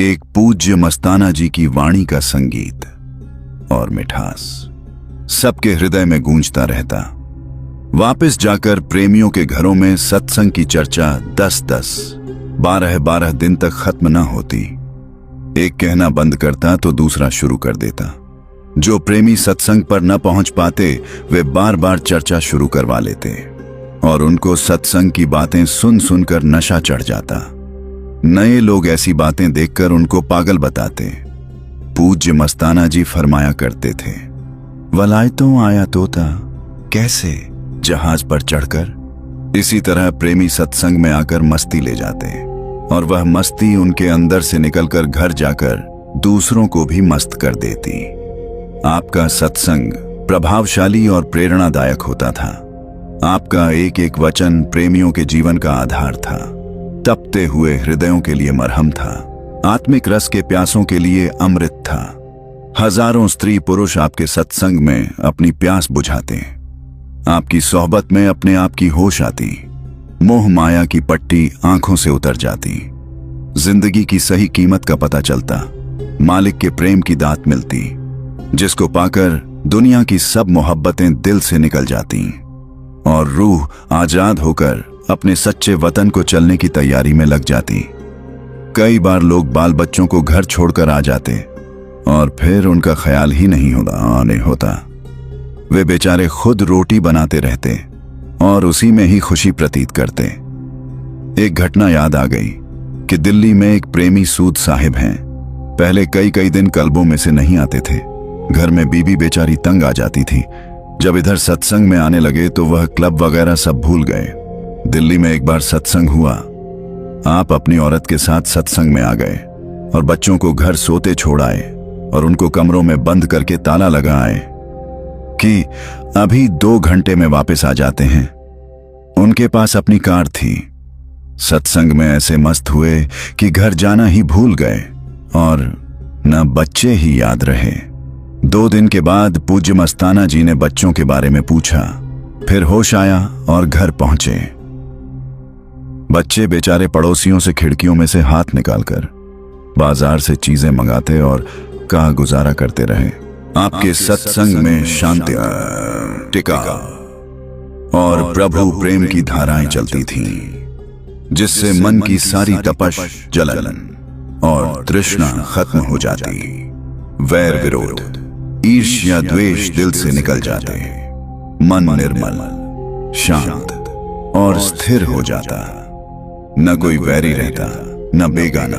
एक पूज्य मस्ताना जी की वाणी का संगीत और मिठास सबके हृदय में गूंजता रहता। वापस जाकर प्रेमियों के घरों में सत्संग की चर्चा 10-10, 12-12 दिन तक खत्म न होती। एक कहना बंद करता तो दूसरा शुरू कर देता। जो प्रेमी सत्संग पर न पहुंच पाते वे बार बार चर्चा शुरू करवा लेते और उनको सत्संग की बातें सुन सुनकर नशा चढ़ जाता। नए लोग ऐसी बातें देखकर उनको पागल बताते। पूज्य मस्ताना जी फरमाया करते थे, वलायतों आया तोता कैसे जहाज पर चढ़कर। इसी तरह प्रेमी सत्संग में आकर मस्ती ले जाते और वह मस्ती उनके अंदर से निकलकर घर जाकर दूसरों को भी मस्त कर देती। आपका सत्संग प्रभावशाली और प्रेरणादायक होता था। आपका एक एक वचन प्रेमियों के जीवन का आधार था, तपते हुए हृदयों के लिए मरहम था, आत्मिक रस के प्यासों के लिए अमृत था। हजारों स्त्री पुरुष आपके सत्संग में अपनी प्यास बुझाते। आपकी सोहबत में अपने आप की होश आती, मोह माया की पट्टी आंखों से उतर जाती, जिंदगी की सही कीमत का पता चलता, मालिक के प्रेम की दात मिलती, जिसको पाकर दुनिया की सब मोहब्बतें दिल से निकल जाती और रूह आजाद होकर अपने सच्चे वतन को चलने की तैयारी में लग जाती। कई बार लोग बाल बच्चों को घर छोड़कर आ जाते और फिर उनका ख्याल ही नहीं होता। वे बेचारे खुद रोटी बनाते रहते और उसी में ही खुशी प्रतीत करते। एक घटना याद आ गई कि दिल्ली में एक प्रेमी सूद साहिब हैं। पहले कई दिन क्लबों में से नहीं आते थे। घर में बीबी बेचारी तंग आ जाती थी। जब इधर सत्संग में आने लगे तो वह क्लब वगैरह सब भूल गए। दिल्ली में एक बार सत्संग हुआ। आप अपनी औरत के साथ सत्संग में आ गए और बच्चों को घर सोते छोड़ आए और उनको कमरों में बंद करके ताला लगा आए कि अभी 2 घंटे में वापस आ जाते हैं। उनके पास अपनी कार थी। सत्संग में ऐसे मस्त हुए कि घर जाना ही भूल गए और न बच्चे ही याद रहे। 2 दिन के बाद पूज्य मस्ताना जी ने बच्चों के बारे में पूछा। फिर होश आया और घर पहुंचे। बच्चे बेचारे पड़ोसियों से खिड़कियों में से हाथ निकालकर बाजार से चीजें मंगाते और का गुजारा करते रहे। आपके सत्संग में शांति टिका और प्रभु प्रेम की धाराएं चलती थीं, जिससे मन की सारी तपश, जलन और तृष्णा खत्म हो जाती। वैर विरोध, ईर्ष्या, द्वेष दिल से निकल जाते। मन निर्मल, शांत और स्थिर हो जाता। न कोई वैरी रहता, न बेगाना।